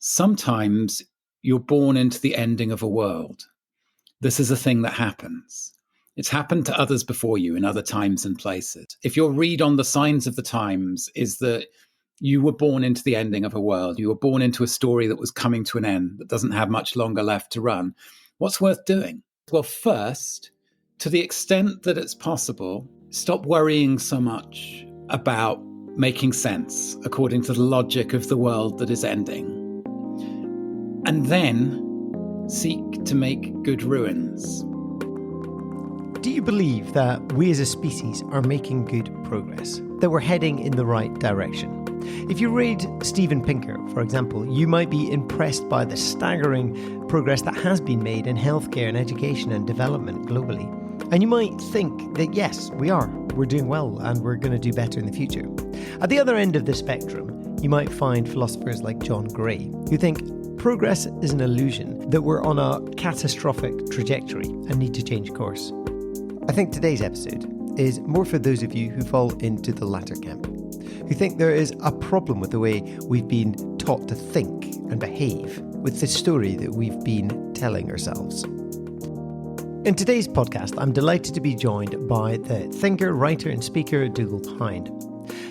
sometimes you're born into the ending of a world. This is a thing that happens. It's happened to others before you in other times and places. If your read on the signs of the times is that you were born into the ending of a world, you were born into a story that was coming to an end, that doesn't have much longer left to run, what's worth doing? Well, first, to the extent that it's possible, stop worrying so much about making sense according to the logic of the world that is ending. And then seek to make good ruins. Do you believe that we as a species are making good progress? That we're heading in the right direction? If you read Steven Pinker, for example, you might be impressed by the staggering progress that has been made in healthcare and education and development globally. And you might think that yes, we're doing well and we're going to do better in the future. At the other end of the spectrum, you might find philosophers like John Gray, who think progress is an illusion, that we're on a catastrophic trajectory and need to change course. I think today's episode is more for those of you who fall into the latter camp, who think there is a problem with the way we've been taught to think and behave with the story that we've been telling ourselves. In today's podcast, I'm delighted to be joined by the thinker, writer and speaker Dougald Hine.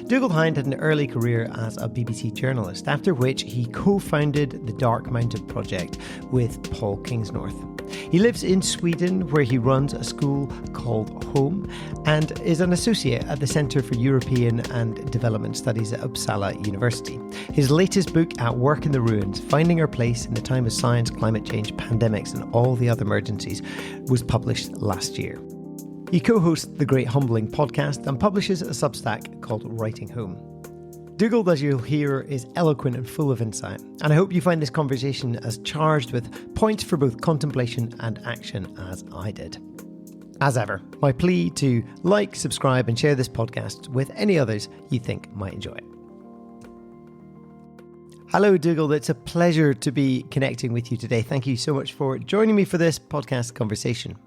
Dougald Hine had an early career as a BBC journalist, after which he co-founded the Dark Mountain Project with Paul Kingsnorth. He lives in Sweden, where he runs a school called Home and is an associate at the Centre for European and Development Studies at Uppsala University. His latest book, At Work in the Ruins, Finding Our Place in the Time of Science, Climate Change, Pandemics and All the Other Emergencies, was published last year. He co-hosts the Great Humbling podcast and publishes a Substack called Writing Home. Dougald, as you'll hear, is eloquent and full of insight, and I hope you find this conversation as charged with points for both contemplation and action as I did. As ever, my plea to like, subscribe and share this podcast with any others you think might enjoy it. Hello, Dougald. It's a pleasure to be connecting with you today. Thank you so much for joining me for this podcast conversation.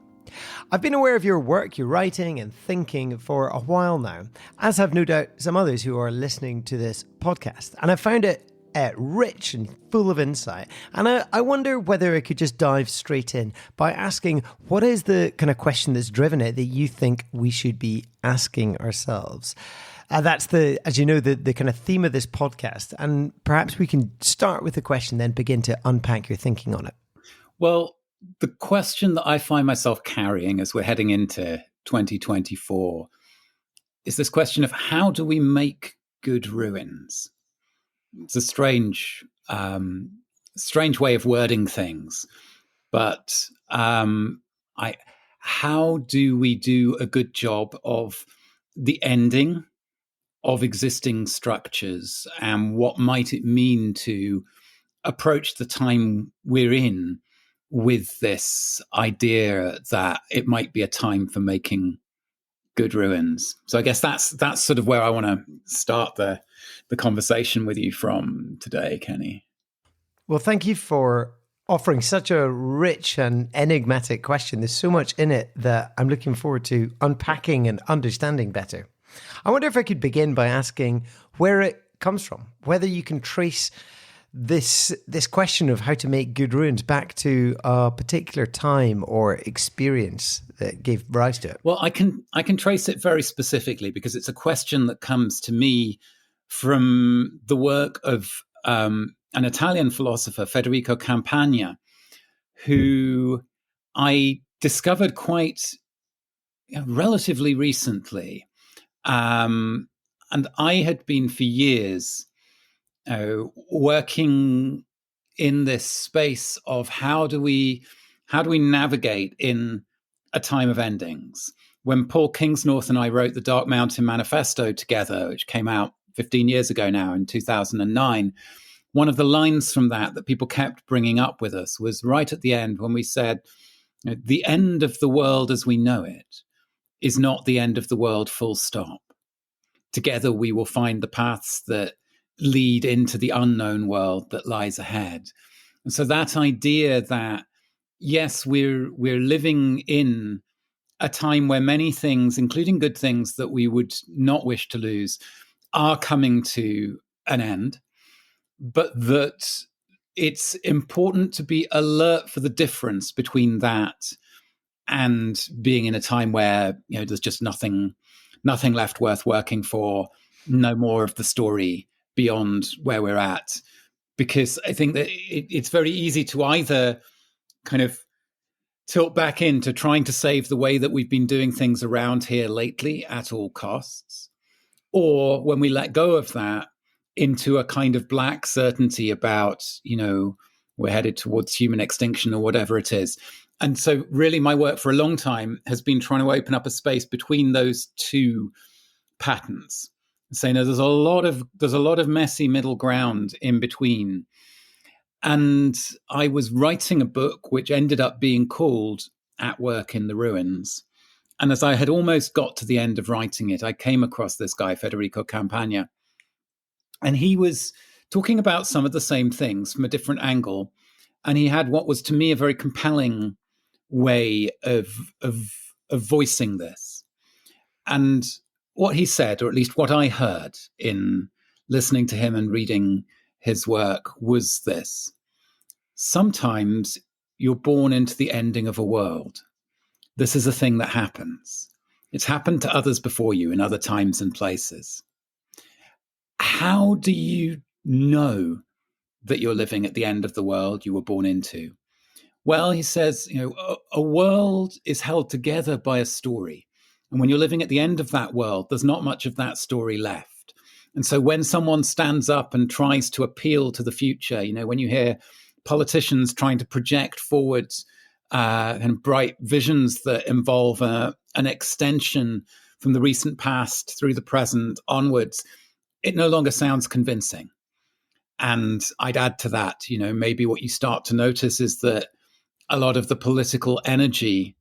I've been aware of your work, your writing and thinking for a while now, as have no doubt some others who are listening to this podcast. And I found it rich and full of insight. And I wonder whether I could just dive straight in by asking, what is the kind of question that's driven it that you think we should be asking ourselves? That's as you know, the kind of theme of this podcast. And perhaps we can start with the question, then begin to unpack your thinking on it. Well, the question that I find myself carrying as we're heading into 2024 is this question of how do we make good ruins? It's a strange way of wording things, but how do we do a good job of the ending of existing structures, and what might it mean to approach the time we're in with this idea that it might be a time for making good ruins? So I guess that's sort of where I want to start the conversation with you from today, Kenny. Well, thank you for offering such a rich and enigmatic question. There's so much in it that I'm looking forward to unpacking and understanding better. I wonder if I could begin by asking where it comes from, whether you can trace this question of how to make good ruins back to a particular time or experience that gave rise to it. Well, I can trace it very specifically because it's a question that comes to me from the work of an Italian philosopher, Federico Campagna, who I discovered quite relatively recently. And I had been for years working in this space of how do we navigate in a time of endings. When Paul Kingsnorth and I wrote the Dark Mountain Manifesto together, which came out 15 years ago now in 2009, one of the lines from that people kept bringing up with us was right at the end when we said, the end of the world as we know it is not the end of the world full stop. Together we will find the paths that lead into the unknown world that lies ahead. And so that idea that, yes, we're living in a time where many things, including good things that we would not wish to lose, are coming to an end, but that it's important to be alert for the difference between that and being in a time where, there's just nothing left worth working for, no more of the story beyond where we're at. Because I think that it's very easy to either kind of tilt back into trying to save the way that we've been doing things around here lately at all costs, or when we let go of that, into a kind of black certainty about, we're headed towards human extinction or whatever it is. And so really my work for a long time has been trying to open up a space between those two patterns, saying there's a lot of messy middle ground in between. And I was writing a book which ended up being called At Work in the Ruins. And as I had almost got to the end of writing it, I came across this guy, Federico Campagna, and he was talking about some of the same things from a different angle. And he had what was to me a very compelling way of voicing this. And what he said, or at least what I heard in listening to him and reading his work, was this: sometimes you're born into the ending of a world. This is a thing that happens. It's happened to others before you in other times and places. How do you know that you're living at the end of the world you were born into? Well, he says, a world is held together by a story. And when you're living at the end of that world, there's not much of that story left. And so when someone stands up and tries to appeal to the future, when you hear politicians trying to project forwards and bright visions that involve an extension from the recent past through the present onwards, it no longer sounds convincing. And I'd add to that, maybe what you start to notice is that a lot of the political energy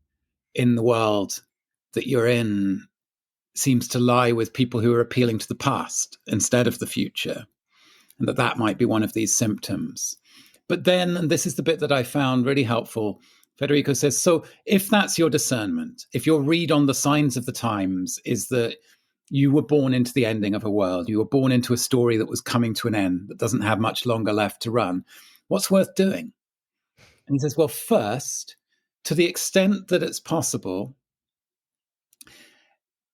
in the world that you're in seems to lie with people who are appealing to the past instead of the future, and that might be one of these symptoms. But then, and this is the bit that I found really helpful, Federico says, so if that's your discernment, if your read on the signs of the times is that you were born into the ending of a world, you were born into a story that was coming to an end, that doesn't have much longer left to run, what's worth doing? And he says, well, first, to the extent that it's possible,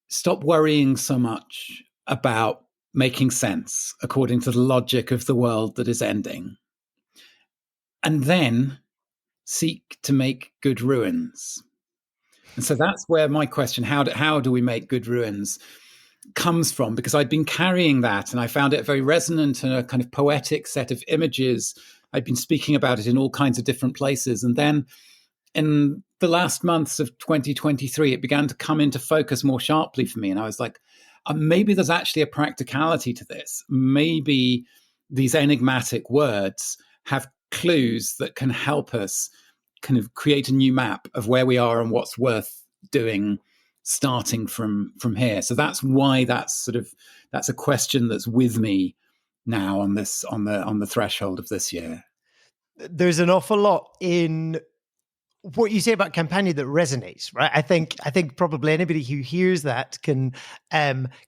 stop worrying so much about making sense according to the logic of the world that is ending. And then seek to make good ruins. And so that's where my question, how do we make good ruins, comes from, because I'd been carrying that and I found it very resonant and a kind of poetic set of images. I'd been speaking about it in all kinds of different places. And then in the last months of 2023, it began to come into focus more sharply for me. And I was like, maybe there's actually a practicality to this. Maybe these enigmatic words have clues that can help us kind of create a new map of where we are and what's worth doing starting from here. So that's why that's a question that's with me now on the threshold of this year. There's an awful lot in what you say about Campagna that resonates, right? I think probably anybody who hears that can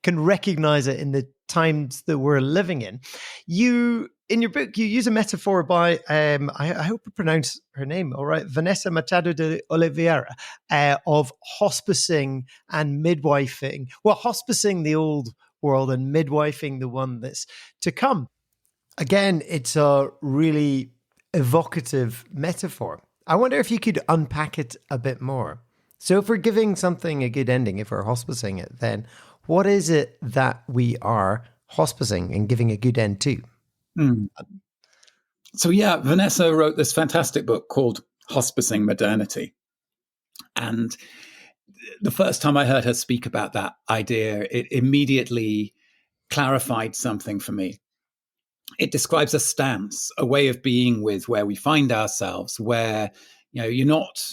recognize it in the times that we're living in. You, in your book, you use a metaphor by I hope I pronounce her name all right, Vanessa Machado de Oliveira, of hospicing and midwifing. Well, hospicing the old world and midwifing the one that's to come. Again, it's a really evocative metaphor. I wonder if you could unpack it a bit more. So if we're giving something a good ending, if we're hospicing it, then what is it that we are hospicing and giving a good end to? So yeah, Vanessa wrote this fantastic book called Hospicing Modernity. And the first time I heard her speak about that idea, it immediately clarified something for me. It describes a stance, a way of being with where we find ourselves, where you're not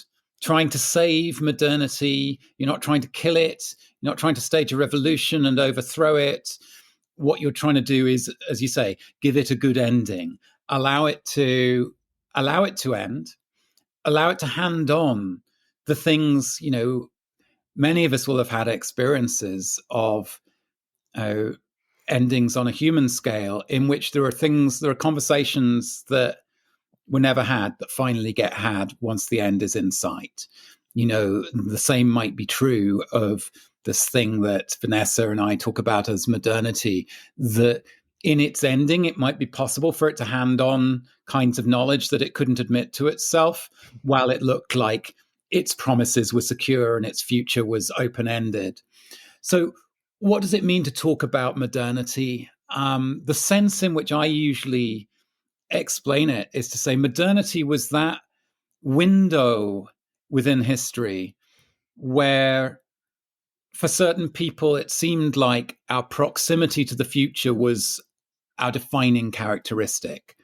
trying to save modernity, you're not trying to kill it, you're not trying to stage a revolution and overthrow it. What you're trying to do is, as you say, give it a good ending, allow it to end, allow it to hand on the things. Many of us will have had experiences of endings on a human scale in which there are conversations that were never had that finally get had once the end is in sight. The same might be true of this thing that Vanessa and I talk about as modernity, that in its ending, it might be possible for it to hand on kinds of knowledge that it couldn't admit to itself, while it looked like its promises were secure and its future was open-ended. So what does it mean to talk about modernity? The sense in which I usually explain it is to say modernity was that window within history where for certain people it seemed like our proximity to the future was our defining characteristic,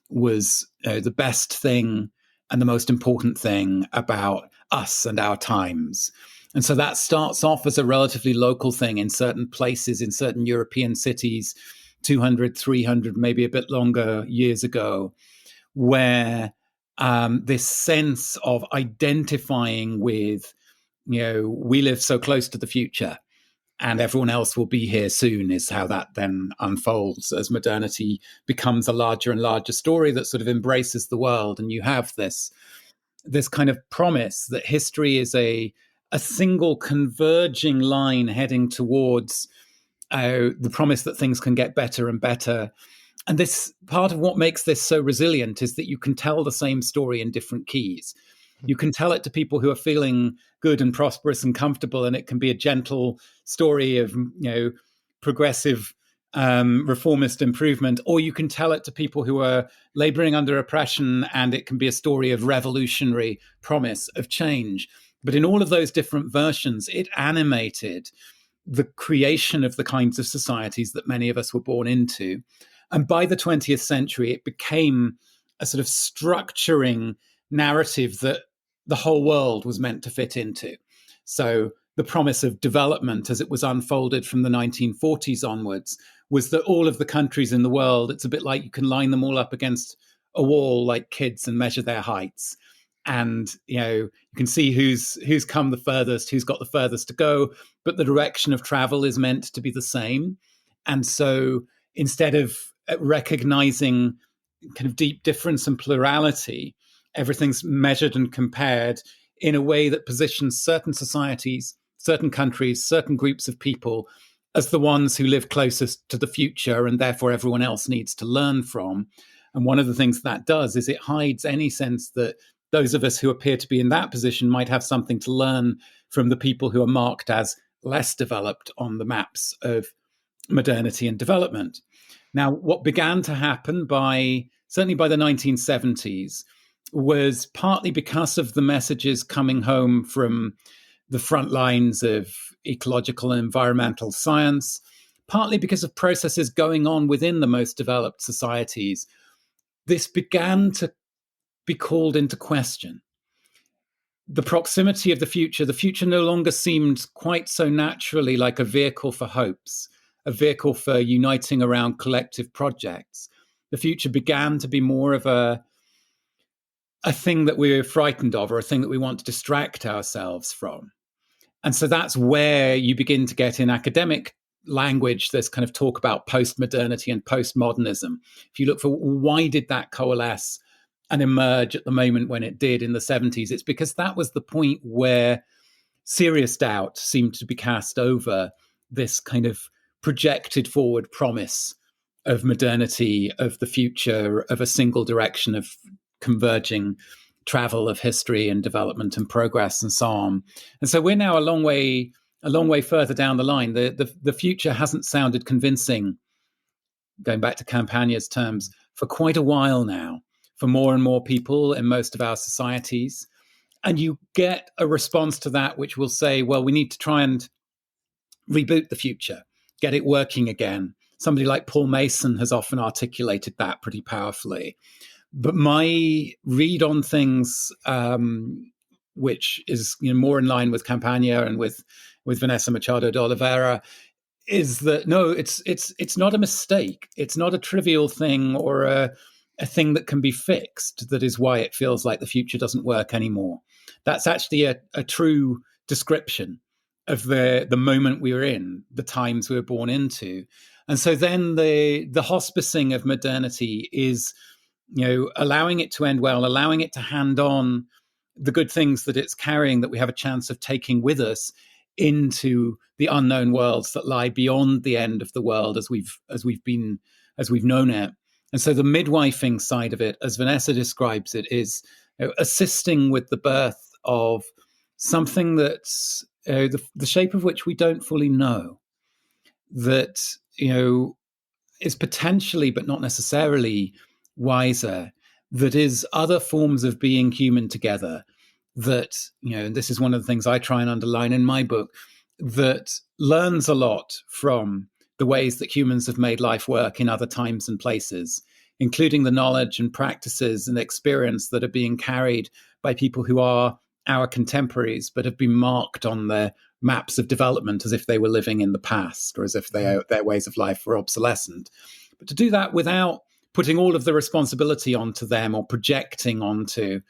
was the best thing and the most important thing about us and our times. And so that starts off as a relatively local thing in certain places, in certain European cities, 200, 300, maybe a bit longer years ago, where this sense of identifying with, we live so close to the future and everyone else will be here soon, is how that then unfolds as modernity becomes a larger and larger story that sort of embraces the world. And you have this kind of promise that history is a single converging line heading towards the promise that things can get better and better. And this part of what makes this so resilient is that you can tell the same story in different keys. You can tell it to people who are feeling good and prosperous and comfortable, and it can be a gentle story of, progressive reformist improvement, or you can tell it to people who are laboring under oppression, and it can be a story of revolutionary promise of change. But in all of those different versions, it animated the creation of the kinds of societies that many of us were born into. And by the 20th century, it became a sort of structuring narrative that the whole world was meant to fit into. So the promise of development, as it was unfolded from the 1940s onwards, was that all of the countries in the world, it's a bit like you can line them all up against a wall like kids and measure their heights. And, you can see who's come the furthest, who's got the furthest to go, but the direction of travel is meant to be the same. And so instead of recognizing kind of deep difference and plurality, everything's measured and compared in a way that positions certain societies, certain countries, certain groups of people as the ones who live closest to the future, and therefore everyone else needs to learn from. And one of the things that does is it hides any sense that those of us who appear to be in that position might have something to learn from the people who are marked as less developed on the maps of modernity and development. Now, what began to happen certainly by the 1970s was partly because of the messages coming home from the front lines of ecological and environmental science, partly because of processes going on within the most developed societies. This began to be called into question. The proximity of the future no longer seemed quite so naturally like a vehicle for hopes, a vehicle for uniting around collective projects. The future began to be more of a thing that we were frightened of, or a thing that we want to distract ourselves from. And so that's where you begin to get in academic language this kind of talk about post-modernity and postmodernism. If you look for why did that coalesce and emerge at the moment when it did in the 70s, it's because that was the point where serious doubt seemed to be cast over this kind of projected forward promise of modernity, of the future, of a single direction of converging travel of history and development and progress and so on. And so we're now a long way further down the line. The future hasn't sounded convincing, going back to Campagna's terms, for quite a while now, for more and more people in most of our societies. And you get a response to that which will say, well, we need to try and reboot the future, get it working again. Somebody like Paul Mason has often articulated that pretty powerfully. But my read on things, which is more in line with Campagna and with Vanessa Machado de Oliveira, is that no, it's not a mistake. It's not a trivial thing or a thing that can be fixed. That is why it feels like the future doesn't work anymore. That's actually a true description of the moment we were in, the times we were born into. And so then the hospicing of modernity is allowing it to end well, allowing it to hand on the good things that it's carrying, that we have a chance of taking with us into the unknown worlds that lie beyond the end of the world as we've known it. And so the midwifing side of it, as Vanessa describes it, is assisting with the birth of something that's the shape of which we don't fully know, that is potentially, but not necessarily, wiser, that is other forms of being human together, that, and this is one of the things I try and underline in my book, that learns a lot from the ways that humans have made life work in other times and places, including the knowledge and practices and experience that are being carried by people who are our contemporaries, but have been marked on their maps of development as if they were living in the past, or as if their ways of life were obsolescent. But to do that without putting all of the responsibility onto them, or projecting onto,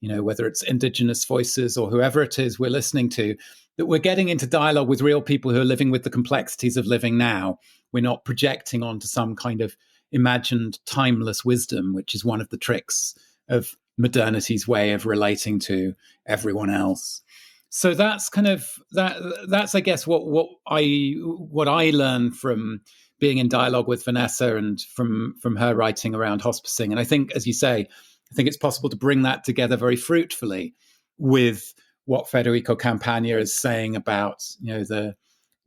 whether it's indigenous voices or whoever it is we're listening to, that we're getting into dialogue with real people who are living with the complexities of living now. We're not projecting onto some kind of imagined timeless wisdom, which is one of the tricks of modernity's way of relating to everyone else. So that's kind of that's I guess what I learned from being in dialogue with Vanessa and from her writing around hospicing. And I think, as you say, I think it's possible to bring that together very fruitfully with what Federico Campagna is saying about the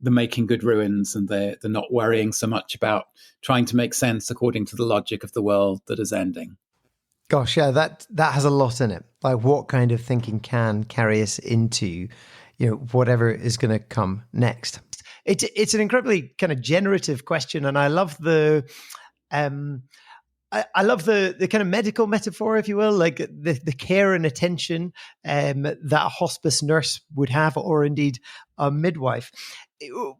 making good ruins, and the not worrying so much about trying to make sense according to the logic of the world that is ending. Gosh, yeah, that has a lot in it. Like, what kind of thinking can carry us into, whatever is going to come next? It's an incredibly kind of generative question, and I love the I love the kind of medical metaphor, if you will, like the care and attention that a hospice nurse would have, or indeed a midwife.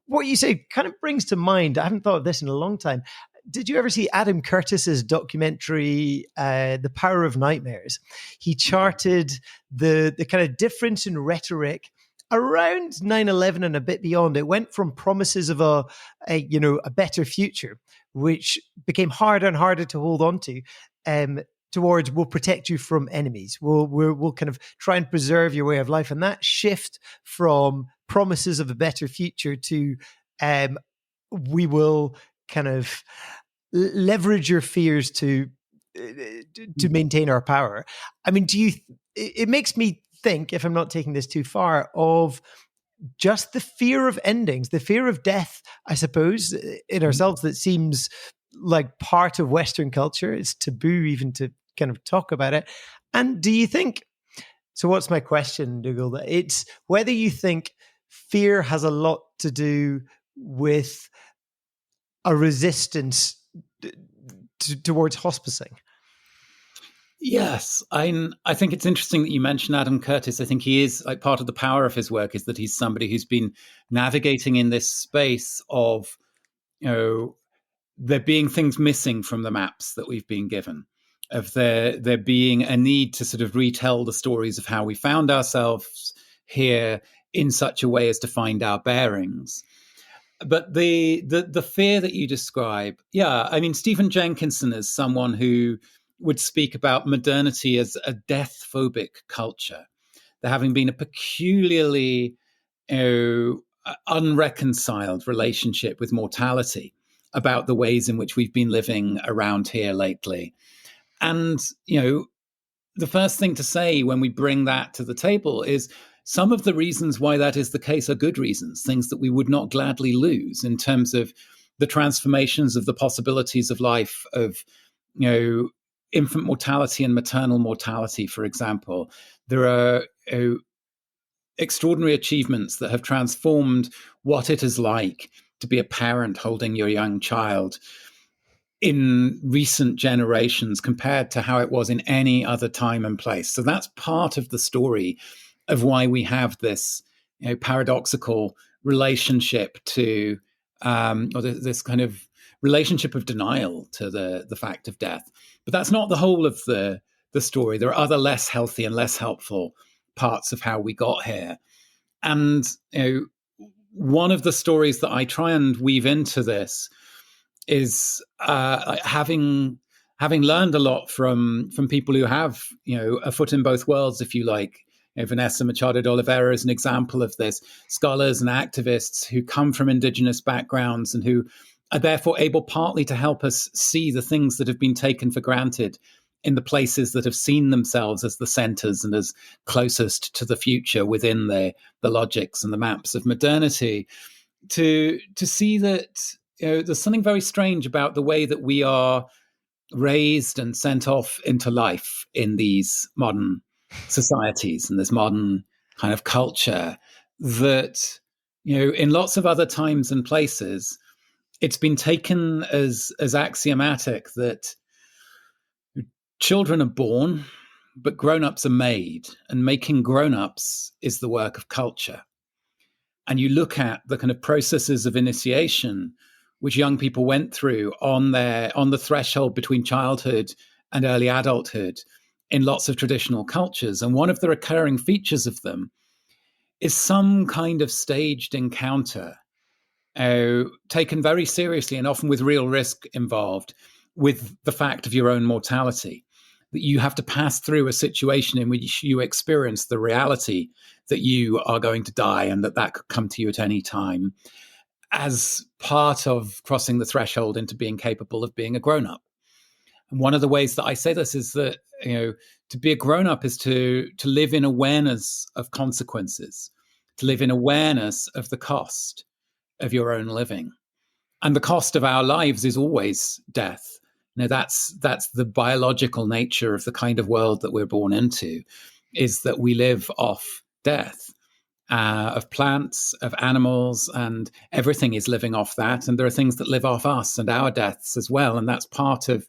What you say kind of brings to mind, I haven't thought of this in a long time. Did you ever see Adam Curtis's documentary, The Power of Nightmares? He charted the kind of difference in rhetoric around 9/11 and a bit beyond. It went from promises of a better future, which became harder and harder to hold on to, towards we'll protect you from enemies. We'll kind of try and preserve your way of life. And that shift from promises of a better future to we will kind of leverage your fears to maintain our power. I mean, it makes me think, if I'm not taking this too far, of just the fear of endings, the fear of death, I suppose, in ourselves, that seems like part of Western culture. It's taboo even to kind of talk about it. And do you think, so what's my question, Dougald? It's whether you think fear has a lot to do with a resistance towards hospicing. Yes, I think it's interesting that you mentioned Adam Curtis. I think he is, like, part of the power of his work is that he's somebody who's been navigating in this space of, there being things missing from the maps that we've been given, of there being a need to sort of retell the stories of how we found ourselves here in such a way as to find our bearings. But the fear that you describe, yeah, I mean, Stephen Jenkinson is someone who would speak about modernity as a death-phobic culture. There having been a peculiarly unreconciled relationship with mortality about the ways in which we've been living around here lately. And, the first thing to say when we bring that to the table is some of the reasons why that is the case are good reasons, things that we would not gladly lose in terms of the transformations of the possibilities of life, of, infant mortality and maternal mortality, for example. There are extraordinary achievements that have transformed what it is like to be a parent holding your young child in recent generations compared to how it was in any other time and place. So that's part of the story of why we have this, paradoxical relationship to, or this kind of relationship of denial to the fact of death. But that's not the whole of the story. There are other less healthy and less helpful parts of how we got here. And one of the stories that I try and weave into this is having having learned a lot from people who have, a foot in both worlds, if you like. Vanessa Machado de Oliveira is an example of this. Scholars and activists who come from indigenous backgrounds and who are therefore able partly to help us see the things that have been taken for granted in the places that have seen themselves as the centers and as closest to the future within the logics and the maps of modernity, to see that there's something very strange about the way that we are raised and sent off into life in these modern societies and this modern kind of culture, that in lots of other times and places it's been taken as axiomatic that children are born but grown-ups are made, and making grown-ups is the work of culture. And you look at the kind of processes of initiation which young people went through on the threshold between childhood and early adulthood in lots of traditional cultures. And one of the recurring features of them is some kind of staged encounter, taken very seriously and often with real risk involved, with the fact of your own mortality. That you have to pass through a situation in which you experience the reality that you are going to die and that could come to you at any time, as part of crossing the threshold into being capable of being a grown-up. And one of the ways that I say this is that, to be a grown-up is to live in awareness of consequences, to live in awareness of the cost of your own living. And the cost of our lives is always death. That's the biological nature of the kind of world that we're born into, is that we live off death. Of plants, of animals, and everything is living off that. And there are things that live off us and our deaths as well. And that's part of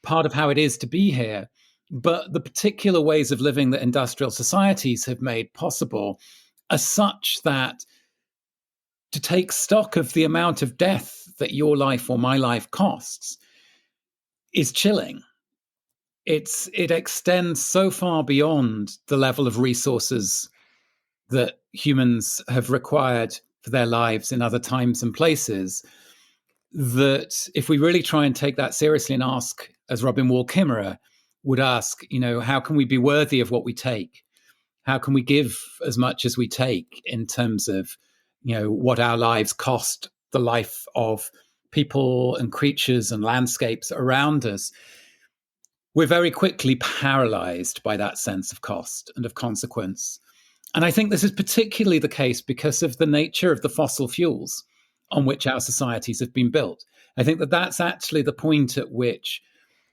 how it is to be here. But the particular ways of living that industrial societies have made possible are such that to take stock of the amount of death that your life or my life costs is chilling. It extends so far beyond the level of resources that humans have required for their lives in other times and places, that if we really try and take that seriously and ask, as Robin Wall Kimmerer would ask, how can we be worthy of what we take? How can we give as much as we take in terms of, what our lives cost the life of people and creatures and landscapes around us? We're very quickly paralyzed by that sense of cost and of consequence. And I think this is particularly the case because of the nature of the fossil fuels on which our societies have been built. I think that that's actually the point at which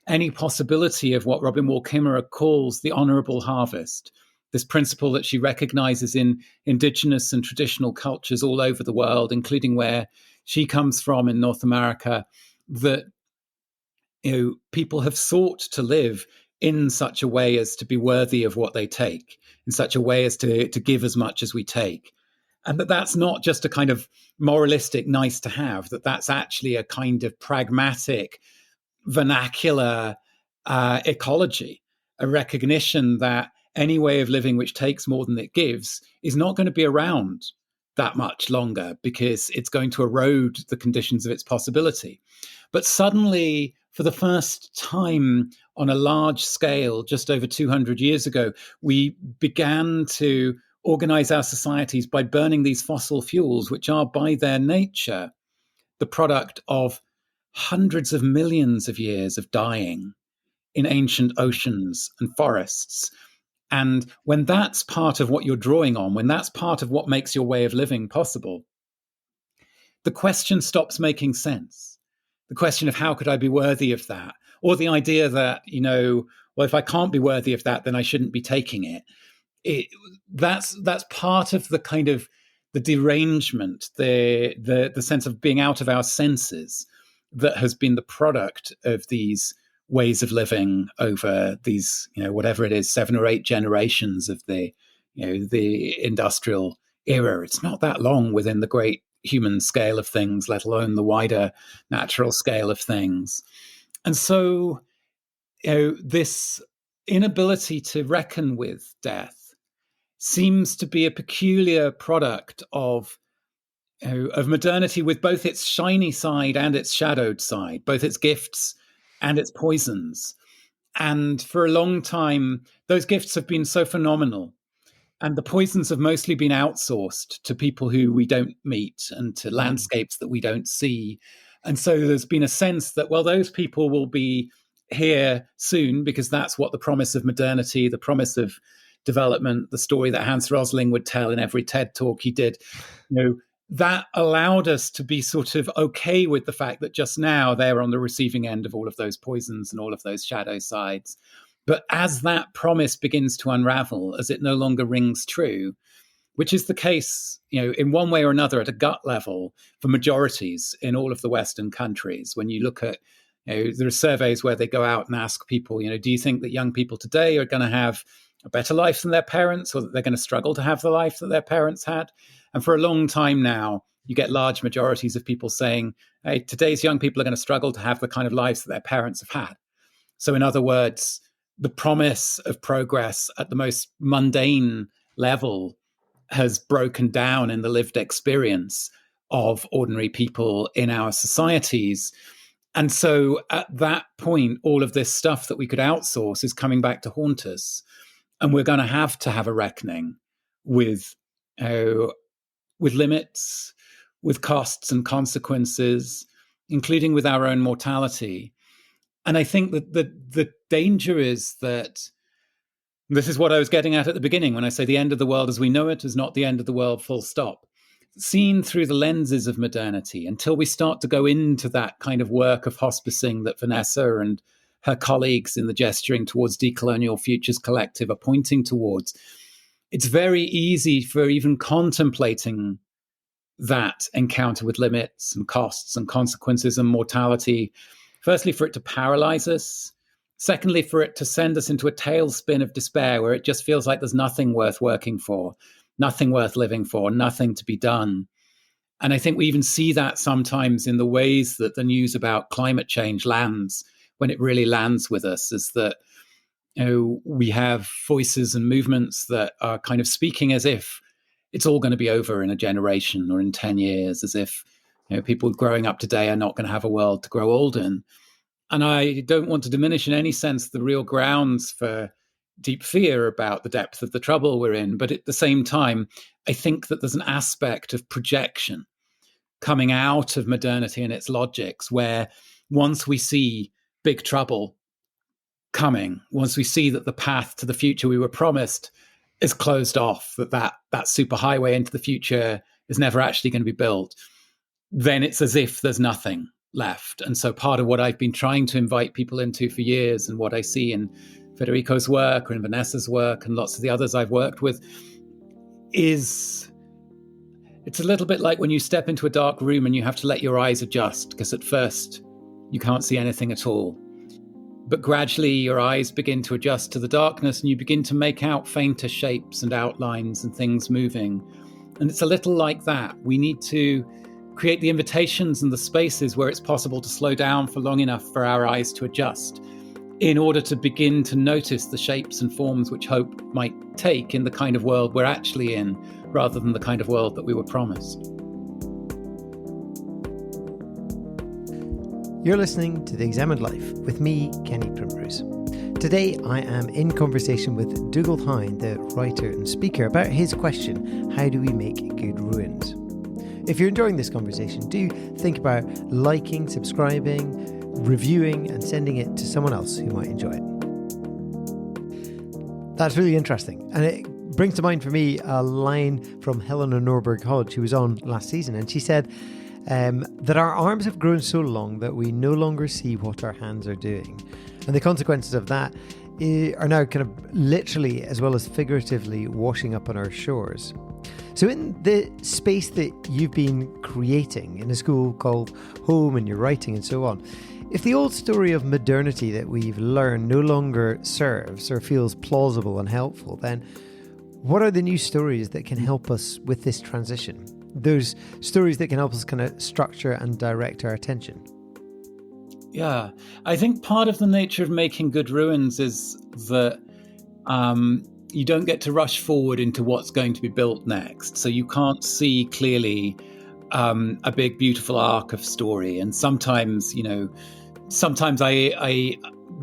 any possibility of what Robin Wall Kimmerer calls the honorable harvest, this principle that she recognizes in indigenous and traditional cultures all over the world, including where she comes from in North America, that people have sought to live in such a way as to be worthy of what they take, in such a way as to give as much as we take. And that's not just a kind of moralistic nice to have, that's actually a kind of pragmatic, vernacular ecology, a recognition that any way of living which takes more than it gives is not going to be around that much longer because it's going to erode the conditions of its possibility. But suddenly, for the first time on a large scale, just over 200 years ago, we began to organize our societies by burning these fossil fuels, which are by their nature the product of hundreds of millions of years of dying in ancient oceans and forests. And when that's part of what you're drawing on, when that's part of what makes your way of living possible, the question stops making sense. The question of how could I be worthy of that? Or the idea that, well, if I can't be worthy of that, then I shouldn't be taking it. That's part of the kind of the derangement, the sense of being out of our senses that has been the product of these ways of living over these, whatever it is, 7 or 8 generations of the industrial era. It's not that long within the great human scale of things, let alone the wider natural scale of things. And so, this inability to reckon with death seems to be a peculiar product of modernity, with both its shiny side and its shadowed side, both its gifts and its poisons. And for a long time, those gifts have been so phenomenal. And the poisons have mostly been outsourced to people who we don't meet and to landscapes that we don't see. And so there's been a sense that, well, those people will be here soon because that's what the promise of modernity, the promise of development, the story that Hans Rosling would tell in every TED talk he did, that allowed us to be sort of okay with the fact that just now they're on the receiving end of all of those poisons and all of those shadow sides. But as that promise begins to unravel, as it no longer rings true, which is the case, in one way or another at a gut level for majorities in all of the Western countries, when you look at, there are surveys where they go out and ask people, do you think that young people today are going to have a better life than their parents, or that they're going to struggle to have the life that their parents had? And for a long time now, you get large majorities of people saying, hey, today's young people are going to struggle to have the kind of lives that their parents have had. So in other words, the promise of progress at the most mundane level has broken down in the lived experience of ordinary people in our societies. And so at that point, all of this stuff that we could outsource is coming back to haunt us. And we're going to have a reckoning with limits, with costs and consequences, including with our own mortality. And I think that the danger is that this is what I was getting at the beginning when I say the end of the world as we know it is not the end of the world, full stop. Seen through the lenses of modernity, until we start to go into that kind of work of hospicing that Vanessa and her colleagues in the Gesturing Towards Decolonial Futures Collective are pointing towards, it's very easy for even contemplating that encounter with limits and costs and consequences and mortality, firstly, for it to paralyze us. Secondly, for it to send us into a tailspin of despair where it just feels like there's nothing worth working for, nothing worth living for, nothing to be done. And I think we even see that sometimes in the ways that the news about climate change lands, when it really lands with us, is that we have voices and movements that are kind of speaking as if it's all going to be over in a generation or in 10 years, as if people growing up today are not going to have a world to grow old in. And I don't want to diminish in any sense the real grounds for deep fear about the depth of the trouble we're in. But at the same time, I think that there's an aspect of projection coming out of modernity and its logics, where once we see big trouble coming, once we see that the path to the future we were promised is closed off, that superhighway into the future is never actually going to be built, then it's as if there's nothing left. And so part of what I've been trying to invite people into for years, and what I see in Federico's work or in Vanessa's work and lots of the others I've worked with, is it's a little bit like when you step into a dark room and you have to let your eyes adjust, because at first you can't see anything at all. But gradually your eyes begin to adjust to the darkness and you begin to make out fainter shapes and outlines and things moving. And it's a little like that. We need to create the invitations and the spaces where it's possible to slow down for long enough for our eyes to adjust, in order to begin to notice the shapes and forms which hope might take in the kind of world we're actually in, rather than the kind of world that we were promised. You're listening to The Examined Life with me, Kenny Primrose. Today I am in conversation with Dougald Hine, the writer and speaker, about his question, how do we make good ruins? If you're enjoying this conversation, do think about liking, subscribing, reviewing and sending it to someone else who might enjoy it. That's really interesting. And it brings to mind for me a line from Helena Norberg Hodge, who was on last season. And she said that our arms have grown so long that we no longer see what our hands are doing. And the consequences of that are now kind of literally as well as figuratively washing up on our shores. So in the space that you've been creating in a school called Home, and you're writing and so on, if the old story of modernity that we've learned no longer serves or feels plausible and helpful, then what are the new stories that can help us with this transition? Those stories that can help us kind of structure and direct our attention. Yeah, I think part of the nature of making good ruins is that you don't get to rush forward into what's going to be built next. So you can't see clearly a big, beautiful arc of story. And sometimes, sometimes I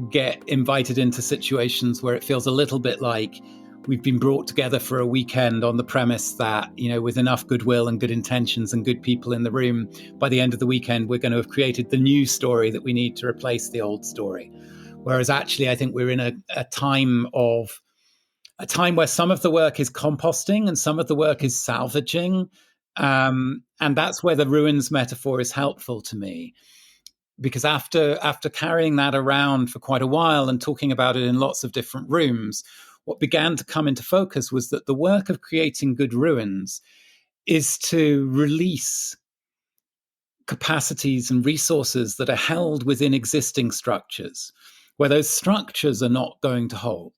get invited into situations where it feels a little bit like we've been brought together for a weekend on the premise that, with enough goodwill and good intentions and good people in the room, by the end of the weekend, we're going to have created the new story that we need to replace the old story. Whereas actually, I think we're in a time where some of the work is composting and some of the work is salvaging. And that's where the ruins metaphor is helpful to me, because after carrying that around for quite a while and talking about it in lots of different rooms, what began to come into focus was that the work of creating good ruins is to release capacities and resources that are held within existing structures, where those structures are not going to hold.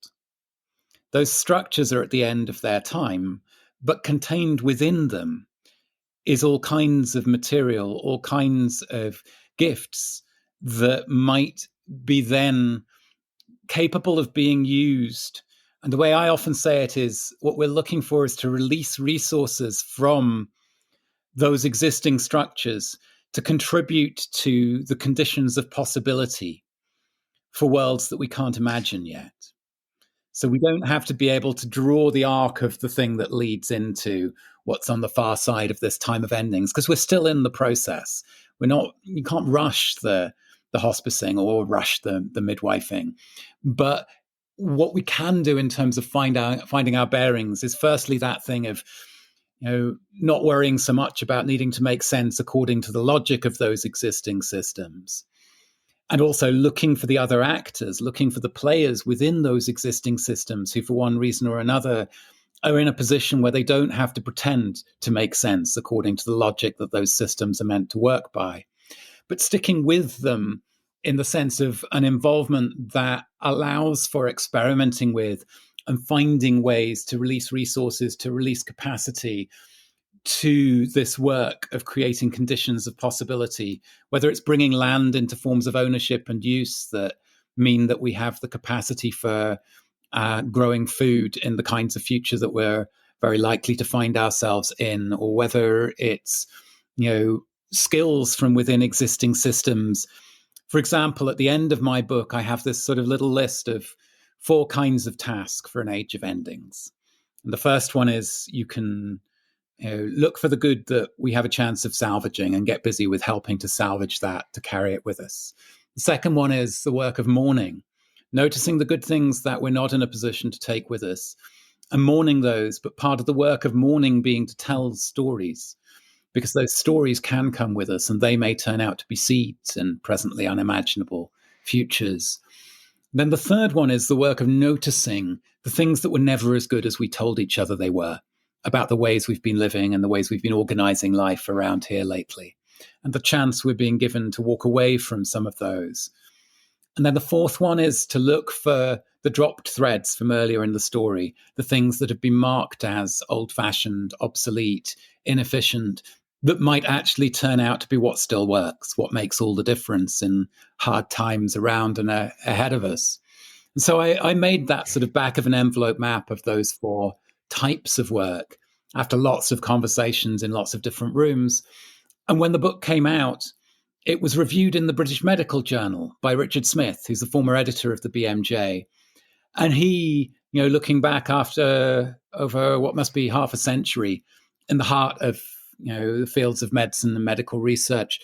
Those structures are at the end of their time, but contained within them is all kinds of material, all kinds of gifts that might be then capable of being used. And the way I often say it is, what we're looking for is to release resources from those existing structures to contribute to the conditions of possibility for worlds that we can't imagine yet. So we don't have to be able to draw the arc of the thing that leads into what's on the far side of this time of endings, because we're still in the process. You can't rush the hospicing or rush the midwifing. But what we can do in terms of finding our bearings is firstly that thing of, not worrying so much about needing to make sense according to the logic of those existing systems. And also looking for the other actors, looking for the players within those existing systems who, for one reason or another, are in a position where they don't have to pretend to make sense according to the logic that those systems are meant to work by, but sticking with them in the sense of an involvement that allows for experimenting with and finding ways to release resources, to release capacity to this work of creating conditions of possibility, whether it's bringing land into forms of ownership and use that mean that we have the capacity for growing food in the kinds of future that we're very likely to find ourselves in, or whether it's, skills from within existing systems. For example, at the end of my book, I have this sort of little list of 4 kinds of task for an age of endings. And the first one is you can look for the good that we have a chance of salvaging and get busy with helping to salvage that, to carry it with us. The second one is the work of mourning, noticing the good things that we're not in a position to take with us and mourning those, but part of the work of mourning being to tell stories, because those stories can come with us and they may turn out to be seeds in presently unimaginable futures. Then the third one is the work of noticing the things that were never as good as we told each other they were, about the ways we've been living and the ways we've been organizing life around here lately, and the chance we're being given to walk away from some of those. And then the fourth one is to look for the dropped threads from earlier in the story, the things that have been marked as old-fashioned, obsolete, inefficient, that might actually turn out to be what still works, what makes all the difference in hard times around and ahead of us. And so I made that sort of back of an envelope map of those 4 types of work after lots of conversations in lots of different rooms. And when the book came out, it was reviewed in the British Medical Journal by Richard Smith, who's the former editor of the BMJ. And he, looking back after over what must be half a century in the heart of, the fields of medicine and medical research,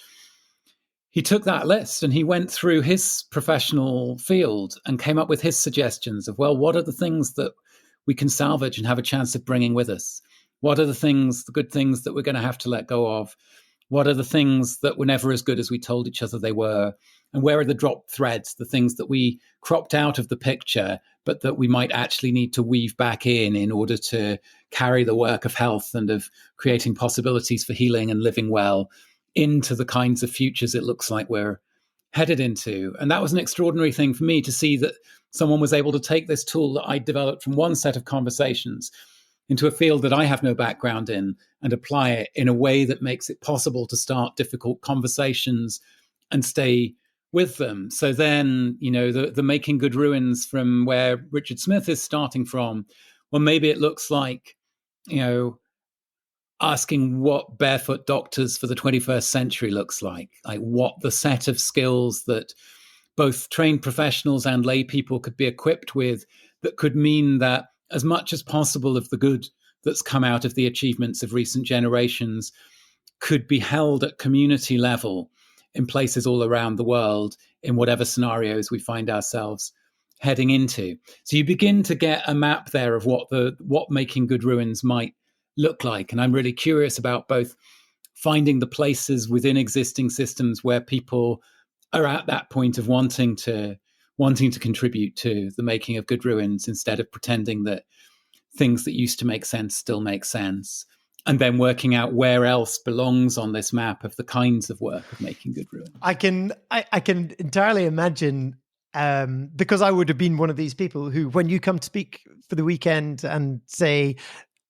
he took that list and he went through his professional field and came up with his suggestions of, well, what are the things that we can salvage and have a chance of bringing with us? What are the good things that we're going to have to let go of? What are the things that were never as good as we told each other they were? And where are the dropped threads, the things that we cropped out of the picture, but that we might actually need to weave back in order to carry the work of health and of creating possibilities for healing and living well into the kinds of futures it looks like we're headed into. And that was an extraordinary thing for me to see that someone was able to take this tool that I developed from one set of conversations into a field that I have no background in and apply it in a way that makes it possible to start difficult conversations and stay with them. So then, the making good ruins from where Richard Smith is starting from, well, maybe it looks like, asking what barefoot doctors for the 21st century looks like what the set of skills that both trained professionals and lay people could be equipped with that could mean that as much as possible of the good that's come out of the achievements of recent generations could be held at community level in places all around the world in whatever scenarios we find ourselves heading into. So you begin to get a map there of what making good ruins might look like. And I'm really curious about both finding the places within existing systems where people are at that point of wanting to contribute to the making of good ruins instead of pretending that things that used to make sense still make sense, and then working out where else belongs on this map of the kinds of work of making good ruins. I can entirely imagine, because I would have been one of these people who, when you come to speak for the weekend and say,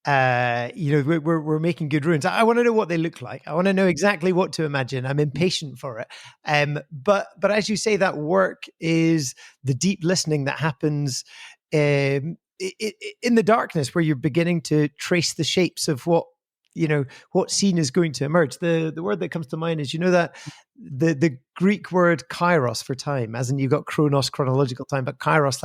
we're making good ruins, I want to know what they look like. I want to know exactly what to imagine. I'm impatient for it. But as you say, that work is the deep listening that happens in the darkness, where you're beginning to trace the shapes of what scene is going to emerge. The word that comes to mind is, that the Greek word kairos for time, as in you've got chronos, chronological time, but kairos,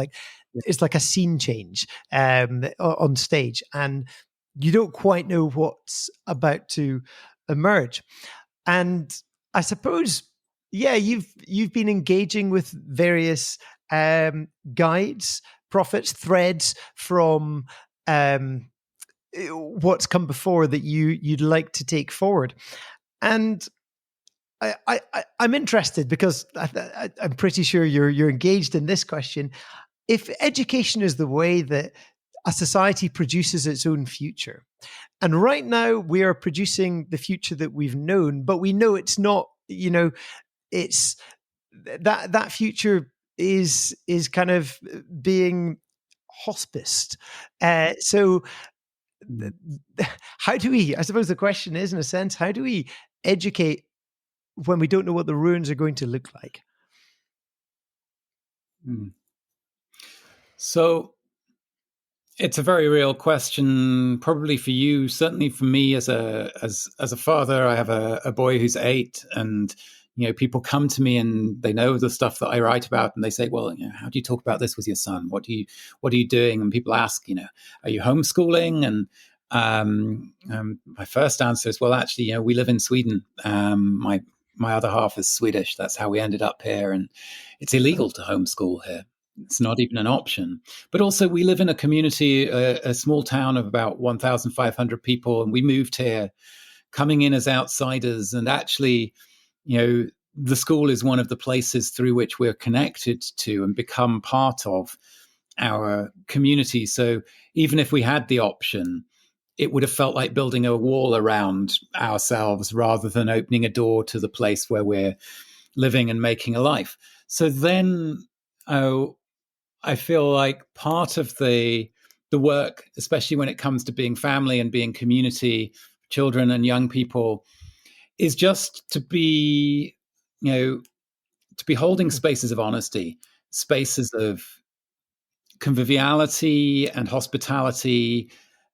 it's like a scene change on stage, and you don't quite know what's about to emerge. And I suppose, you've been engaging with various guides, prophets, threads from what's come before that you'd like to take forward. And I'm interested because I'm pretty sure you're engaged in this question. If education is the way that a society produces its own future, and right now we are producing the future that we've known, but we know it's not, it's that future is kind of being hospiced. So how do we, I suppose the question is, in a sense, how do we educate when we don't know what the ruins are going to look like? So it's a very real question, probably for you, certainly for me as a father. I have a boy who's 8, and people come to me and they know the stuff that I write about, and they say, well, how do you talk about this with your son? What are you doing? And people ask, are you homeschooling? And my first answer is, well, actually, we live in Sweden. My other half is Swedish. That's how we ended up here, and it's illegal to homeschool here. It's not even an option. But also, we live in a community, a small town of about 1,500 people, and we moved here coming in as outsiders. And actually, the school is one of the places through which we're connected to and become part of our community. So even if we had the option, it would have felt like building a wall around ourselves rather than opening a door to the place where we're living and making a life. So then, I feel like part of the work, especially when it comes to being family and being community, children and young people, is just to be, holding spaces of honesty, spaces of conviviality and hospitality,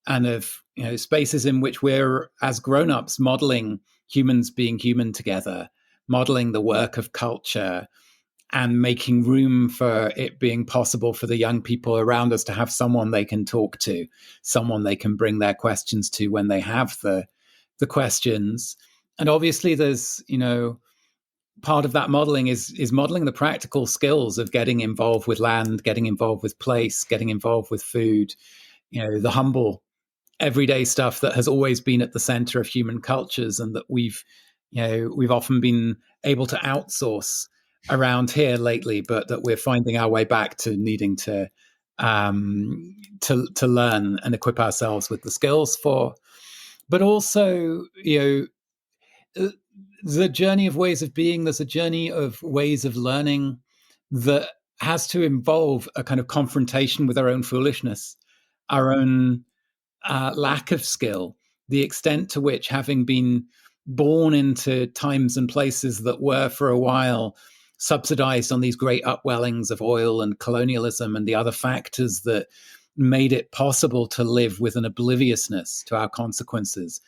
and of spaces in which we're, as grown-ups, modeling humans being human together, modeling the work of culture, and making room for it being possible for the young people around us to have someone they can talk to, someone they can bring their questions to when they have the questions. And obviously there's, part of that modeling is modeling the practical skills of getting involved with land, getting involved with place, getting involved with food, the humble everyday stuff that has always been at the center of human cultures, and that we've often been able to outsource around here lately, but that we're finding our way back to needing to learn and equip ourselves with the skills for. But also, the journey of ways of being, there's a journey of ways of learning that has to involve a kind of confrontation with our own foolishness, our own lack of skill, the extent to which, having been born into times and places that were for a while subsidized on these great upwellings of oil and colonialism and the other factors that made it possible to live with an obliviousness to our consequences,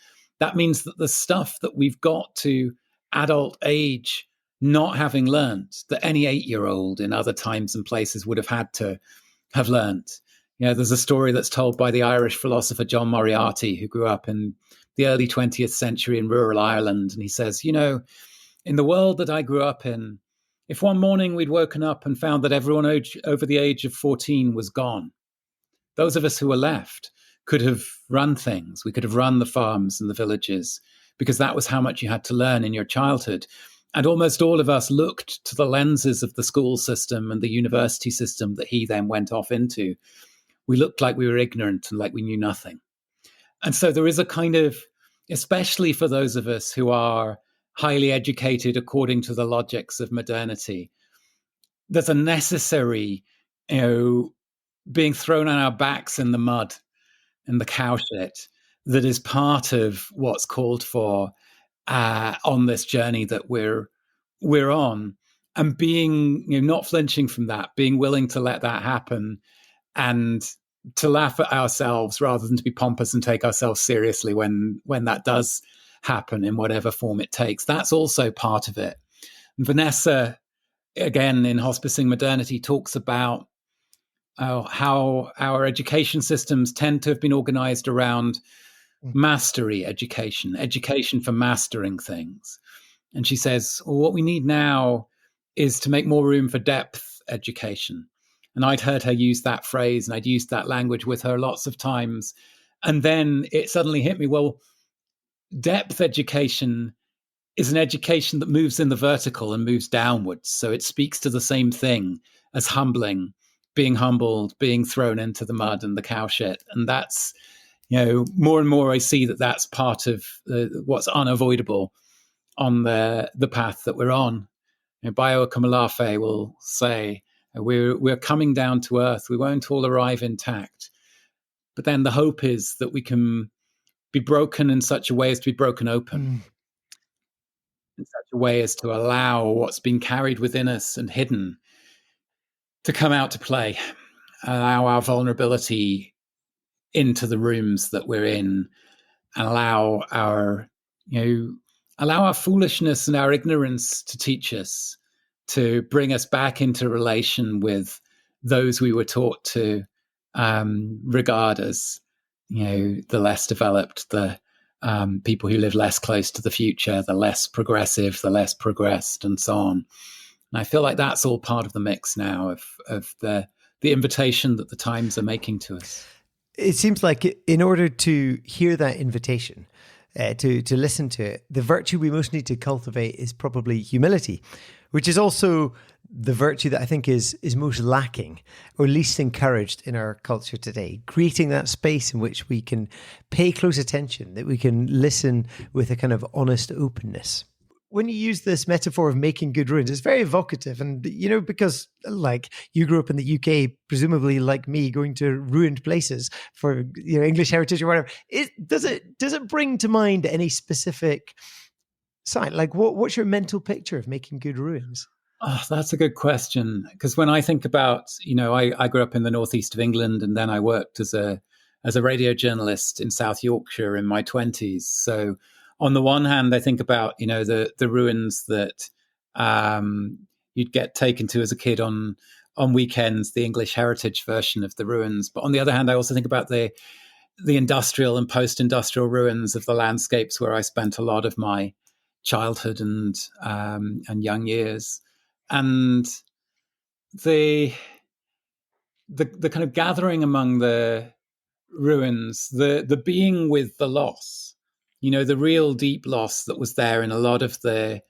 that means that the stuff that we've got to adult age not having learned, that any 8-year-old in other times and places would have had to have learned. There's a story that's told by the Irish philosopher John Moriarty, who grew up in the early 20th century in rural Ireland. And he says, in the world that I grew up in, if one morning we'd woken up and found that everyone over the age of 14 was gone, those of us who were left could have run things. We could have run the farms and the villages, because that was how much you had to learn in your childhood. And almost all of us looked to the lenses of the school system and the university system that he then went off into. We looked like we were ignorant and like we knew nothing. And so there is a kind of, especially for those of us who are highly educated according to the logics of modernity, there's a necessary, being thrown on our backs in the mud and the cow shit that is part of what's called for on this journey that we're on, and being, not flinching from that, being willing to let that happen and to laugh at ourselves rather than to be pompous and take ourselves seriously when that does happen in whatever form it takes. That's also part of it. And Vanessa, again, in Hospicing Modernity, talks about how our education systems tend to have been organized around mastery education for mastering things. And she says, well, what we need now is to make more room for depth education. And I'd heard her use that phrase, and I'd used that language with her lots of times. And then it suddenly hit me, well, depth education is an education that moves in the vertical and moves downwards. So it speaks to the same thing as humbling, being humbled, being thrown into the mud and the cow shit. And that's, more and more I see that that's part of what's unavoidable on the path that we're on. Bayo Kamalafe will say, we're coming down to earth. We won't all arrive intact. But then the hope is that we can be broken in such a way as to be broken open, in such a way as to allow what's been carried within us and hidden to come out to play, allow our vulnerability into the rooms that we're in, and allow our foolishness and our ignorance to teach us, to bring us back into relation with those we were taught to regard as, the less developed, the people who live less close to the future, the less progressive, the less progressed, and so on. And I feel like that's all part of the mix now of the invitation that the times are making to us. It seems like in order to hear that invitation, to listen to it, the virtue we most need to cultivate is probably humility, which is also the virtue that I think is most lacking or least encouraged in our culture today. Creating that space in which we can pay close attention, that we can listen with a kind of honest openness. When you use this metaphor of making good ruins, it's very evocative. And, because like you grew up in the UK, presumably like me, going to ruined places for, English heritage or whatever, does it bring to mind any specific site? Like what's your mental picture of making good ruins? Oh, that's a good question. Because when I think about, I grew up in the northeast of England, and then I worked as a radio journalist in South Yorkshire in my 20s. So on the one hand, I think about, the ruins that you'd get taken to as a kid on weekends, the English heritage version of the ruins. But on the other hand, I also think about the industrial and post-industrial ruins of the landscapes where I spent a lot of my childhood and young years. And the kind of gathering among the ruins, the being with the loss, the real deep loss that was there in a lot of the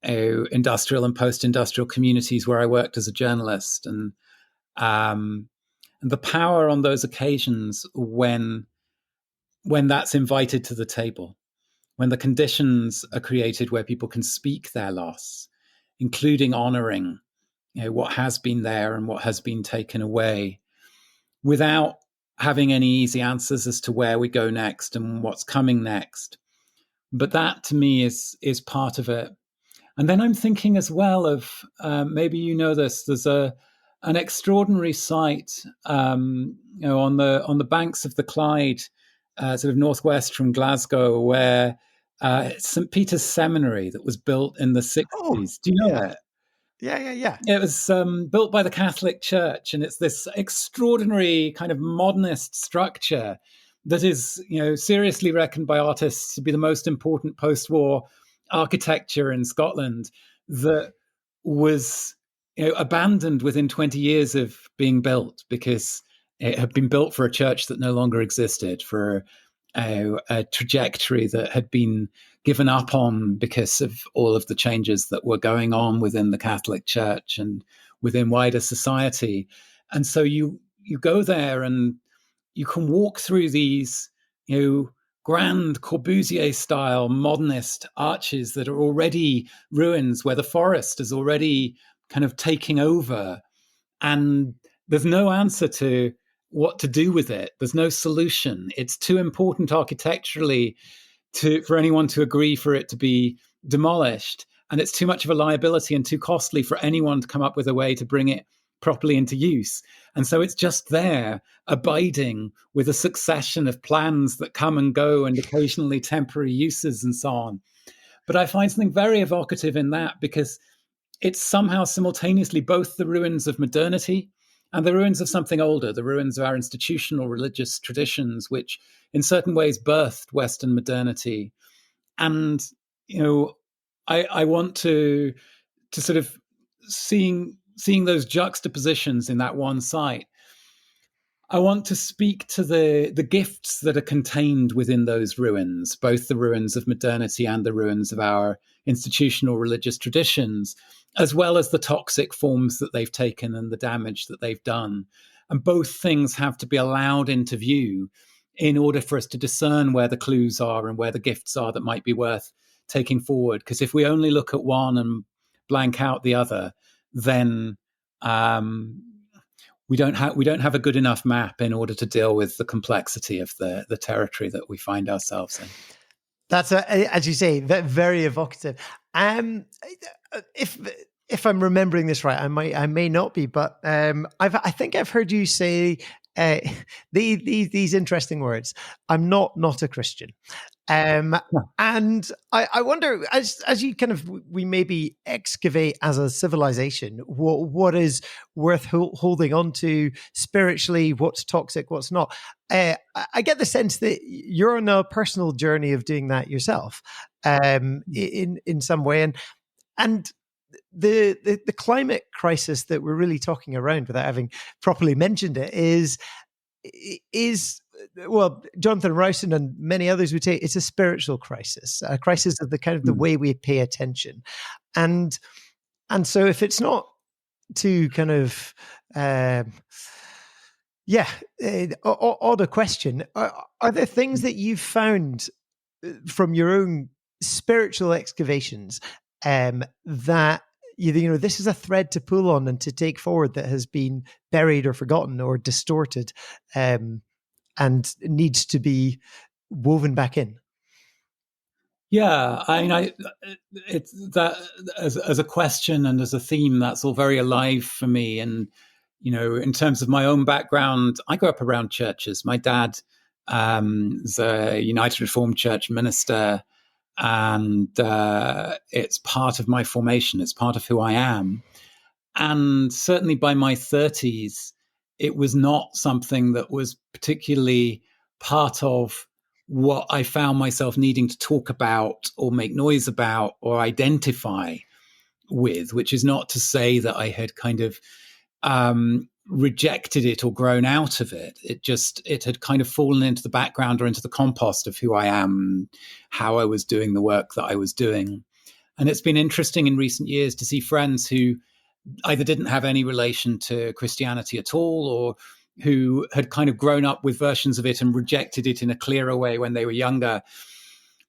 industrial and post-industrial communities where I worked as a journalist, and the power on those occasions when that's invited to the table, when the conditions are created where people can speak their loss, including honoring what has been there and what has been taken away, without having any easy answers as to where we go next and what's coming next. But that to me is part of it. And then I'm thinking as well of maybe this. There's an extraordinary site on the banks of the Clyde sort of northwest from Glasgow, where St. Peter's Seminary that was built in the Oh, 60s. Do you know yeah. it? Yeah. It was built by the Catholic Church, and it's this extraordinary kind of modernist structure that is, seriously reckoned by artists to be the most important post-war architecture in Scotland. That was, abandoned within 20 years of being built because it had been built for a church that no longer existed, for a trajectory that had been given up on because of all of the changes that were going on within the Catholic Church and within wider society. And so you go there and you can walk through these, grand Corbusier style modernist arches that are already ruins, where the forest is already kind of taking over, and there's no answer to what to do with it. There's no solution. It's too important architecturally for anyone to agree for it to be demolished, and it's too much of a liability and too costly for anyone to come up with a way to bring it properly into use. And so it's just there, abiding with a succession of plans that come and go, and occasionally temporary uses and so on. But I find something very evocative in that, because it's somehow simultaneously both the ruins of modernity and the ruins of something older, the ruins of our institutional religious traditions, which in certain ways birthed Western modernity. And, I want to sort of seeing those juxtapositions in that one site. I want to speak to the gifts that are contained within those ruins, both the ruins of modernity and the ruins of our institutional religious traditions, as well as the toxic forms that they've taken and the damage that they've done. And both things have to be allowed into view in order for us to discern where the clues are and where the gifts are that might be worth taking forward. Because if we only look at one and blank out the other, then we don't have a good enough map in order to deal with the complexity of the territory that we find ourselves in. That's as you say, very evocative. If if I'm remembering this right, I may not be, but I think I've heard you say uh, these interesting words. I'm not a Christian. Um, and I wonder, as you kind of, we maybe excavate as a civilization, what is worth holding on to spiritually, what's toxic, what's not. I get the sense that you're on a personal journey of doing that yourself, in some way, and the climate crisis that we're really talking around, without having properly mentioned it, is well, Jonathan Rowson and many others would say it's a spiritual crisis, a crisis of the kind of the way we pay attention, and so if it's not to kind of odd a question, are there things that you've found from your own spiritual excavations that this is a thread to pull on and to take forward that has been buried or forgotten or distorted, and needs to be woven back in? Yeah, I mean, it's that as a question and as a theme, that's all very alive for me. And in terms of my own background, I grew up around churches. My dad is a United Reformed Church minister, and it's part of my formation. It's part of who I am. And certainly by my 30s, it was not something that was particularly part of what I found myself needing to talk about or make noise about or identify with, which is not to say that I had kind of rejected it or grown out of it. It had kind of fallen into the background or into the compost of who I am, how I was doing the work that I was doing. And it's been interesting in recent years to see friends who either didn't have any relation to Christianity at all, or who had kind of grown up with versions of it and rejected it in a clearer way when they were younger,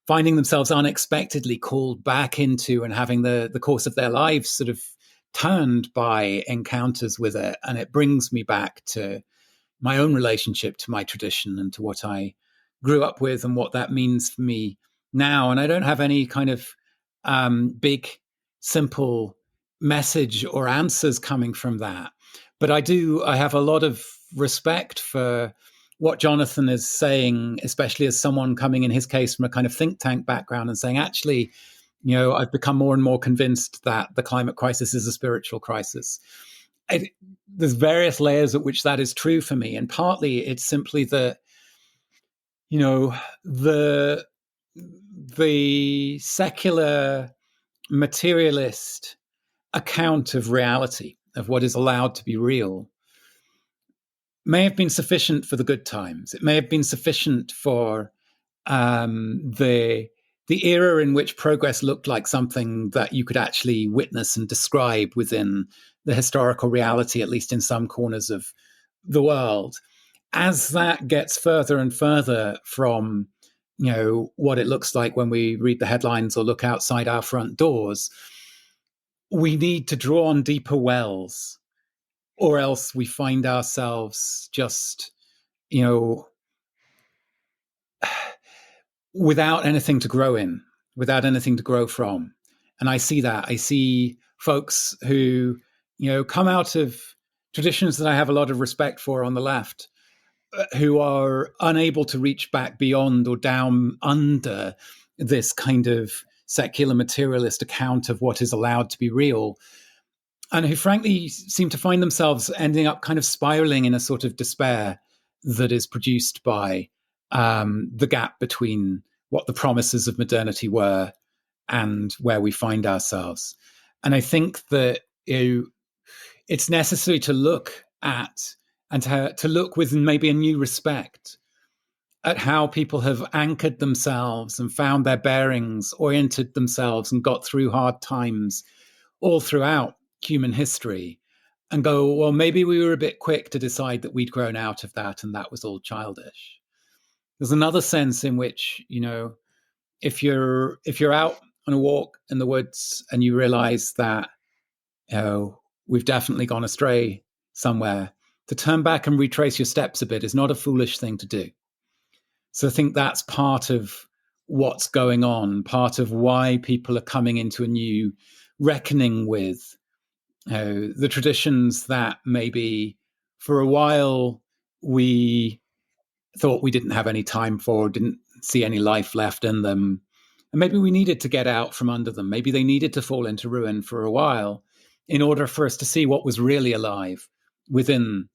finding themselves unexpectedly called back into and having the course of their lives sort of turned by encounters with it. And it brings me back to my own relationship to my tradition and to what I grew up with and what that means for me now. And I don't have any kind of big, simple message or answers coming from that. But I have a lot of respect for what Jonathan is saying, especially as someone coming in his case from a kind of think tank background and saying, actually, I've become more and more convinced that the climate crisis is a spiritual crisis. There's various layers at which that is true for me. And partly it's simply that, the secular materialist account of reality, of what is allowed to be real, may have been sufficient for the good times. It may have been sufficient for the era in which progress looked like something that you could actually witness and describe within the historical reality, at least in some corners of the world. As that gets further and further from, what it looks like when we read the headlines or look outside our front doors, we need to draw on deeper wells, or else we find ourselves just, without anything to grow in, without anything to grow from. And I see that. I see folks who, come out of traditions that I have a lot of respect for on the left, who are unable to reach back beyond or down under this kind of secular materialist account of what is allowed to be real, and who frankly seem to find themselves ending up kind of spiraling in a sort of despair that is produced by the gap between what the promises of modernity were and where we find ourselves. And I think that it's necessary to look at and to look with maybe a new respect at how people have anchored themselves and found their bearings, oriented themselves and got through hard times all throughout human history, and go, well, maybe we were a bit quick to decide that we'd grown out of that and that was all childish. There's another sense in which, if you're out on a walk in the woods and you realize that, we've definitely gone astray somewhere, to turn back and retrace your steps a bit is not a foolish thing to do. So I think that's part of what's going on, part of why people are coming into a new reckoning with the traditions that maybe for a while we thought we didn't have any time for, didn't see any life left in them. And maybe we needed to get out from under them. Maybe they needed to fall into ruin for a while in order for us to see what was really alive within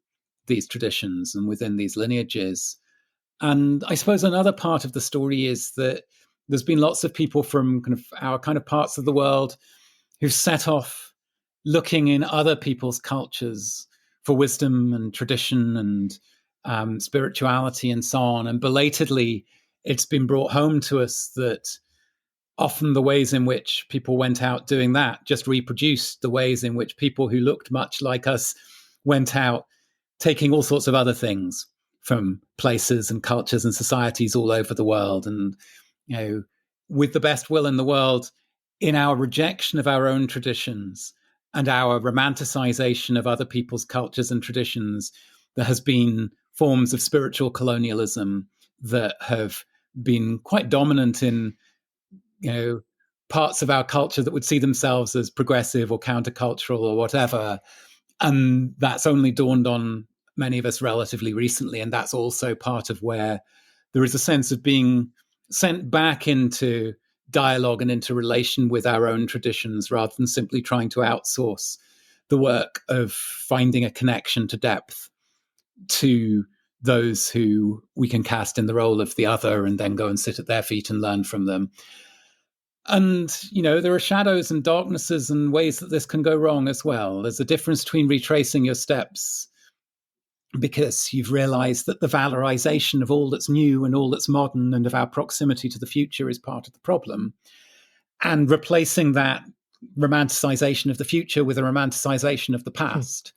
these traditions and within these lineages. And I suppose another part of the story is that there's been lots of people from kind of our kind of parts of the world who've set off looking in other people's cultures for wisdom and tradition and spirituality and so on. And belatedly, it's been brought home to us that often the ways in which people went out doing that just reproduced the ways in which people who looked much like us went out taking all sorts of other things from places and cultures and societies all over the world. And, with the best will in the world, in our rejection of our own traditions and our romanticization of other people's cultures and traditions, there has been forms of spiritual colonialism that have been quite dominant in, parts of our culture that would see themselves as progressive or countercultural or whatever. And that's only dawned on many of us relatively recently. And that's also part of where there is a sense of being sent back into dialogue and into relation with our own traditions rather than simply trying to outsource the work of finding a connection to depth to those who we can cast in the role of the other and then go and sit at their feet and learn from them. And, there are shadows and darknesses and ways that this can go wrong as well. There's a difference between retracing your steps because you've realized that the valorization of all that's new and all that's modern and of our proximity to the future is part of the problem, and replacing that romanticization of the future with a romanticization of the past.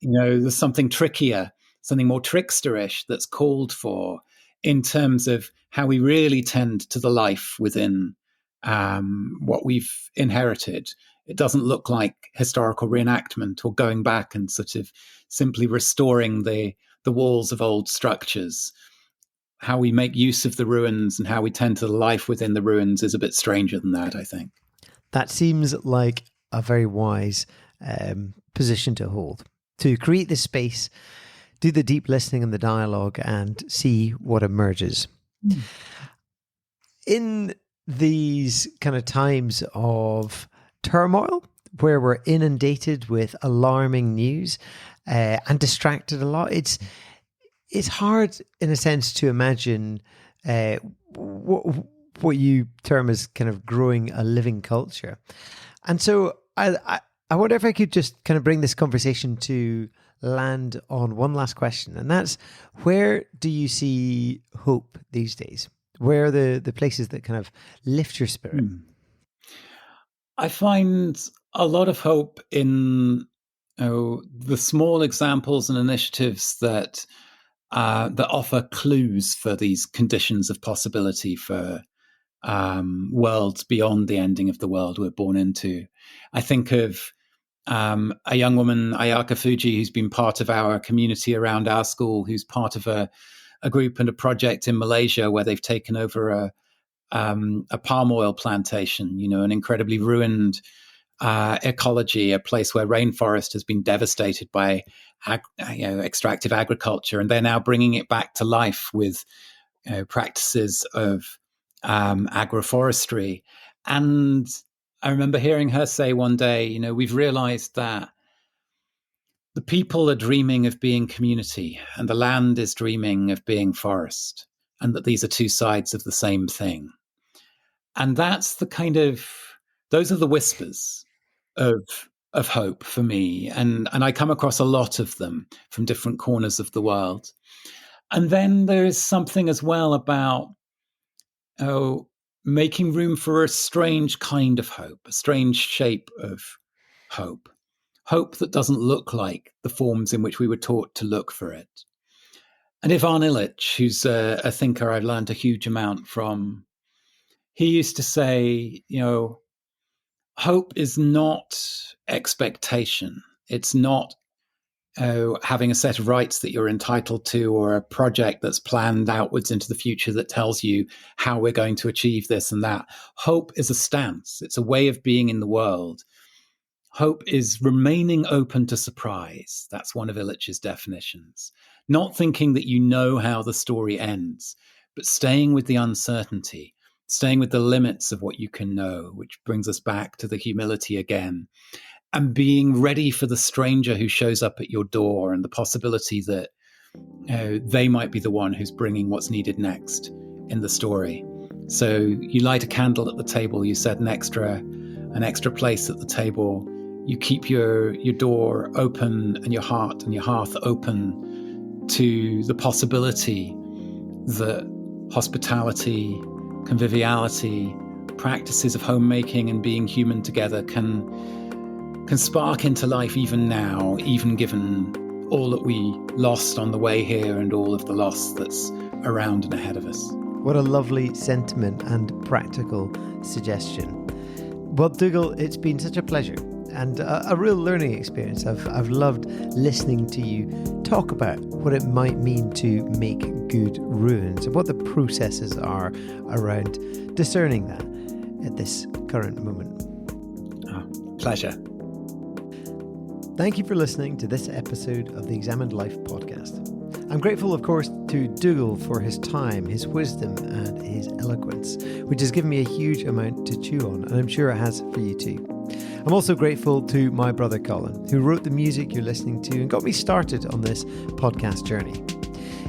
There's something trickier, something more tricksterish that's called for in terms of how we really tend to the life within what we've inherited. It doesn't look like historical reenactment or going back and sort of simply restoring the walls of old structures. How we make use of the ruins and how we tend to the life within the ruins is a bit stranger than that, I think. That seems like a very wise position to hold, to create this space do the deep listening and the dialogue and see what emerges. In these kind of times of turmoil, where we're inundated with alarming news and distracted a lot, it's hard in a sense to imagine what you term as kind of growing a living culture. And so I wonder if I could just kind of bring this conversation to land on one last question, and that's, where do you see hope these days? Where are the places that kind of lift your spirit? I find a lot of hope in the small examples and initiatives that offer clues for these conditions of possibility for worlds beyond the ending of the world we're born into. I think of a young woman, Ayaka Fuji, who's been part of our community around our school, who's part of a group and a project in Malaysia where they've taken over a palm oil plantation, an incredibly ruined ecology, a place where rainforest has been devastated by extractive agriculture, and they're now bringing it back to life with practices of agroforestry. And I remember hearing her say one day, we've realized that the people are dreaming of being community and the land is dreaming of being forest, and that these are two sides of the same thing. And that's those are the whispers of hope for me. And I come across a lot of them from different corners of the world. And then there is something as well about making room for a strange kind of hope, a strange shape of hope that doesn't look like the forms in which we were taught to look for it. And Ivan Illich, who's a thinker I've learned a huge amount from, he used to say, hope is not expectation. It's not having a set of rights that you're entitled to, or a project that's planned outwards into the future that tells you how we're going to achieve this and that. Hope is a stance. It's a way of being in the world. Hope is remaining open to surprise. That's one of Illich's definitions. Not thinking that you know how the story ends, but staying with the uncertainty, staying with the limits of what you can know, which brings us back to the humility again, and being ready for the stranger who shows up at your door and the possibility that they might be the one who's bringing what's needed next in the story. So you light a candle at the table, you set an extra place at the table, you keep your door open and your heart and your hearth open to the possibility that hospitality, conviviality, practices of homemaking and being human together can spark into life even now, even given all that we lost on the way here and all of the loss that's around and ahead of us. What a lovely sentiment and practical suggestion. Well, Dougald, it's been such a pleasure and a real learning experience. I've loved listening to you talk about what it might mean to make good ruins and what the processes are around discerning that at this current moment. Oh, pleasure. Thank you for listening to this episode of the Examined Life podcast. I'm grateful, of course, to Dougald for his time, his wisdom, and his eloquence, which has given me a huge amount to chew on, and I'm sure it has for you too. I'm also grateful to my brother Colin, who wrote the music you're listening to and got me started on this podcast journey.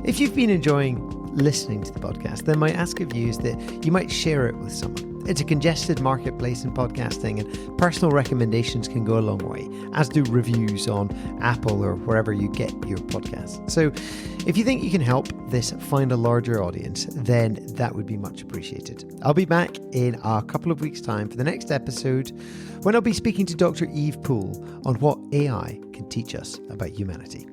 If you've been enjoying listening to the podcast, then my ask of you is that you might share it with someone. It's a congested marketplace in podcasting, and personal recommendations can go a long way, as do reviews on Apple or wherever you get your podcasts. So if you think you can help this find a larger audience, then that would be much appreciated. I'll be back in a couple of weeks' time for the next episode, when I'll be speaking to Dr. Eve Poole on what AI can teach us about humanity.